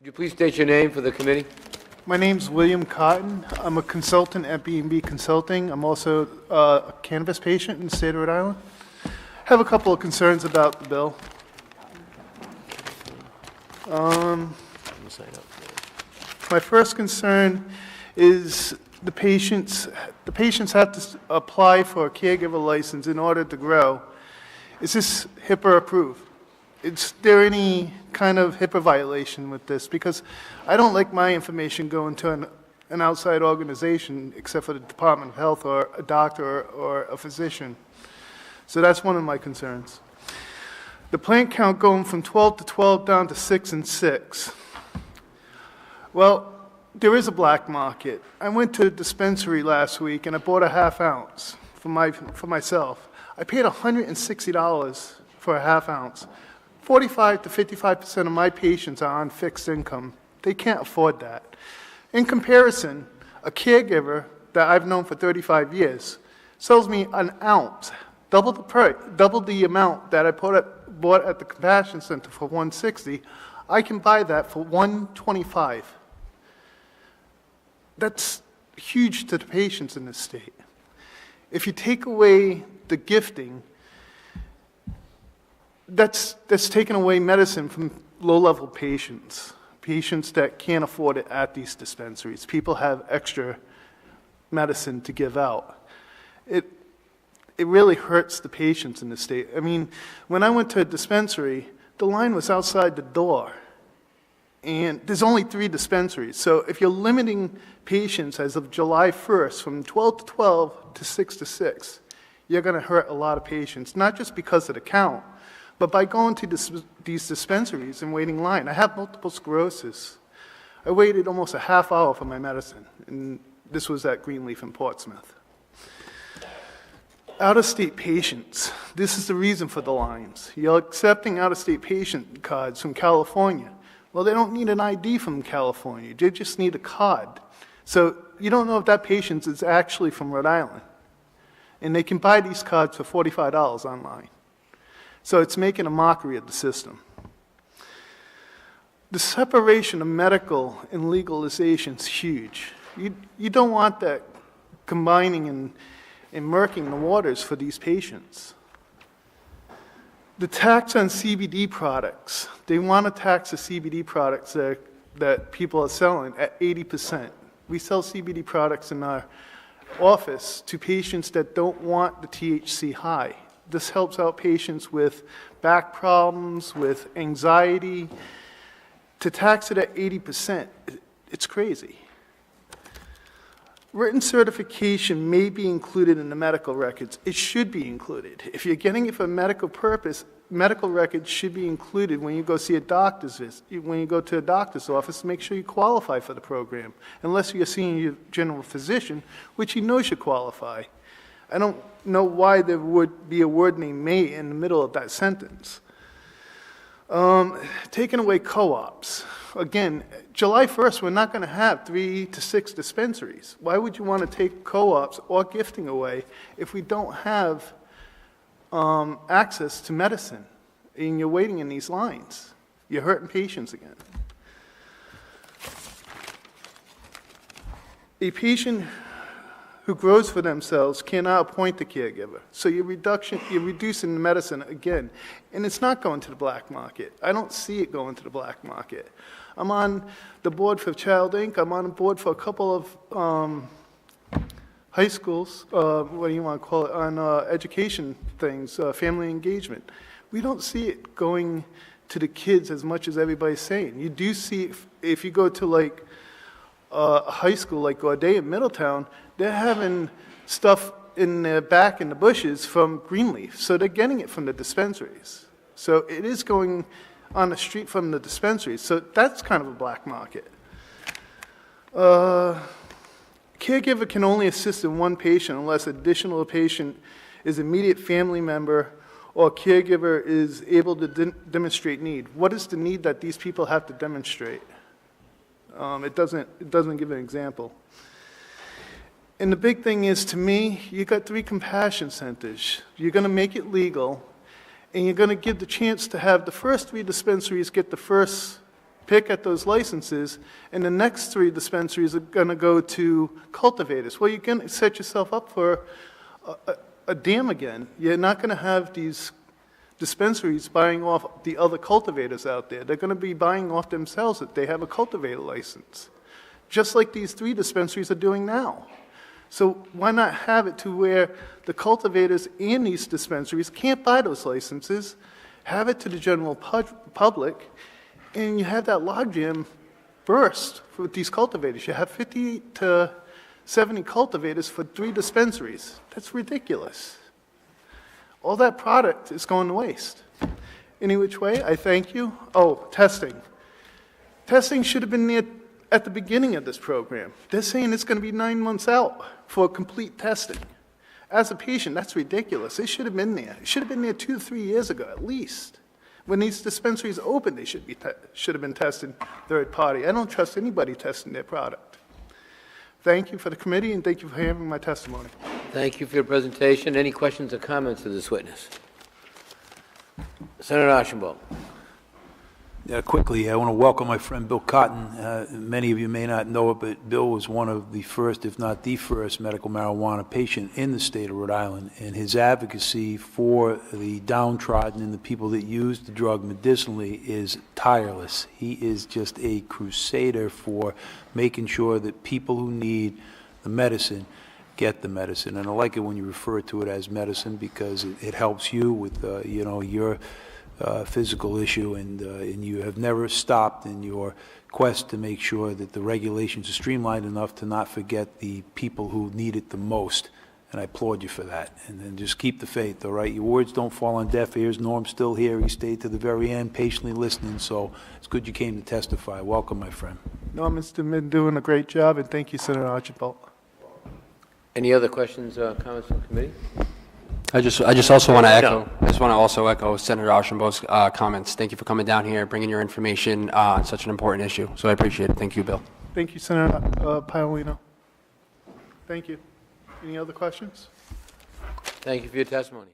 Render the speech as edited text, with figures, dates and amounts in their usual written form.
Would you please state your name for the committee? My name's William Cotton. I'm a consultant at MPB Consulting. I'm also a cannabis patient in the state of Rhode Island. I have a couple of concerns about the bill. My first concern is the patients have to apply for a caregiver license in order to grow. Is this HIPAA approved? Is there any kind of HIPAA violation with this? Because I don't like my information going to an outside organization except for the Department of Health or a doctor or a physician. So that's one of my concerns. The plant count going from 12 to 12 down to 6 and 6. Well, there is a black market. I went to a dispensary last week and I bought a half ounce for myself. I paid $160 for a half ounce. 45 to 55% of my patients are on fixed income. They can't afford that. In comparison, a caregiver that I've known for 35 years sells me an ounce, double the price, double the amount that I bought at the Compassion Center for $160. I can buy that for $125. That's huge to the patients in this state. If you take away the gifting, that's taking away medicine from low-level patients that can't afford it at these dispensaries. People have extra medicine to give out. It really hurts the patients in the state. I mean, when I went to a dispensary, the line was outside the door. And there's only 3 dispensaries. So if you're limiting patients as of July 1st from 12 to 12 to 6 to 6, you're going to hurt a lot of patients, not just because of the count, but by going to these dispensaries and waiting in line. I have multiple sclerosis. I waited almost a half hour for my medicine, and this was at Greenleaf in Portsmouth. Out-of-state patients, this is the reason for the lines. You're accepting out-of-state patient cards from California. Well, they don't need an ID from California. They just need a card. So you don't know if that patient is actually from Rhode Island. And they can buy these cards for $45 online. So it's making a mockery of the system. The separation of medical and legalization is huge. You don't want that combining and murking the waters for these patients. The tax on CBD products, they want to tax the CBD products that people are selling at 80%. We sell CBD products in our office to patients that don't want the THC high. This helps out patients with back problems, with anxiety. To tax it at 80%, it's crazy. Written certification may be included in the medical records. It should be included. If you're getting it for a medical purpose, medical records should be included when you go see a doctor's visit. When you go to a doctor's office, make sure you qualify for the program, unless you're seeing your general physician, which he knows you qualify. I don't know why there would be a word named may in the middle of that sentence. Taking away co-ops. Again, July 1st, we're not going to have 3 to 6 dispensaries. Why would you want to take co-ops or gifting away if we don't have access to medicine and you're waiting in these lines? You're hurting patients again. A patient who grows for themselves cannot appoint the caregiver. So you're reducing the medicine again. And it's not going to the black market. I don't see it going to the black market. I'm on the board for Child Inc. I'm on the board for a couple of high schools, what do you want to call it, on education things, family engagement. We don't see it going to the kids as much as everybody's saying. You do see, if you go to like a high school like Gaudet in Middletown, they're having stuff in the back in the bushes from Greenleaf. So they're getting it from the dispensaries. So it is going on the street from the dispensaries. So that's kind of a black market. Caregiver can only assist in one patient unless additional patient is immediate family member or caregiver is able to demonstrate need. What is the need that these people have to demonstrate? It doesn't give an example. And the big thing is, to me, you got 3 compassion centers. You're going to make it legal, and you're going to give the chance to have the first 3 dispensaries get the first pick at those licenses, and the next 3 dispensaries are going to go to cultivators. Well, you're going to set yourself up for a dam again. You're not going to have these dispensaries buying off the other cultivators out there. They're going to be buying off themselves if they have a cultivator license, just like these 3 dispensaries are doing now. So why not have it to where the cultivators and these dispensaries can't buy those licenses, have it to the general public, and you have that logjam burst with these cultivators. You have 50 to 70 cultivators for 3 dispensaries. That's ridiculous. All that product is going to waste. Any which way, I thank you. Oh, testing. Testing should have been there at the beginning of this program. They're saying it's going to be 9 months out for complete testing. As a patient, that's ridiculous. It should have been there. It should have been there 2 to 3 years ago at least. When these dispensaries opened, they should have been tested third party. I don't trust anybody testing their product. Thank you for the committee, and thank you for hearing my testimony. Thank you for your presentation. Any questions or comments of this witness? Senator Archambault. Yeah, quickly, I want to welcome my friend Bill Cotton. Many of you may not know it, but Bill was one of the first, if not the first, medical marijuana patient in the state of Rhode Island, and his advocacy for the downtrodden and the people that use the drug medicinally is tireless. He is just a crusader for making sure that people who need the medicine get the medicine. And I like it when you refer to it as medicine because it helps you with, your physical issue, and you have never stopped in your quest to make sure that the regulations are streamlined enough to not forget the people who need it the most. And I applaud you for that. And then just keep the faith, all right? Your words don't fall on deaf ears. Norm's still here. He stayed to the very end, patiently listening. So it's good you came to testify. Welcome, my friend. Norman's been doing a great job, and thank you, Senator Archibald. Any other questions or comments from the committee? I just also want to echo. I just want to also echo Senator Archambault's comments. Thank you for coming down here, bringing your information on such an important issue. So I appreciate it. Thank you, Bill. Thank you, Senator Paolino. Thank you. Any other questions? Thank you for your testimony.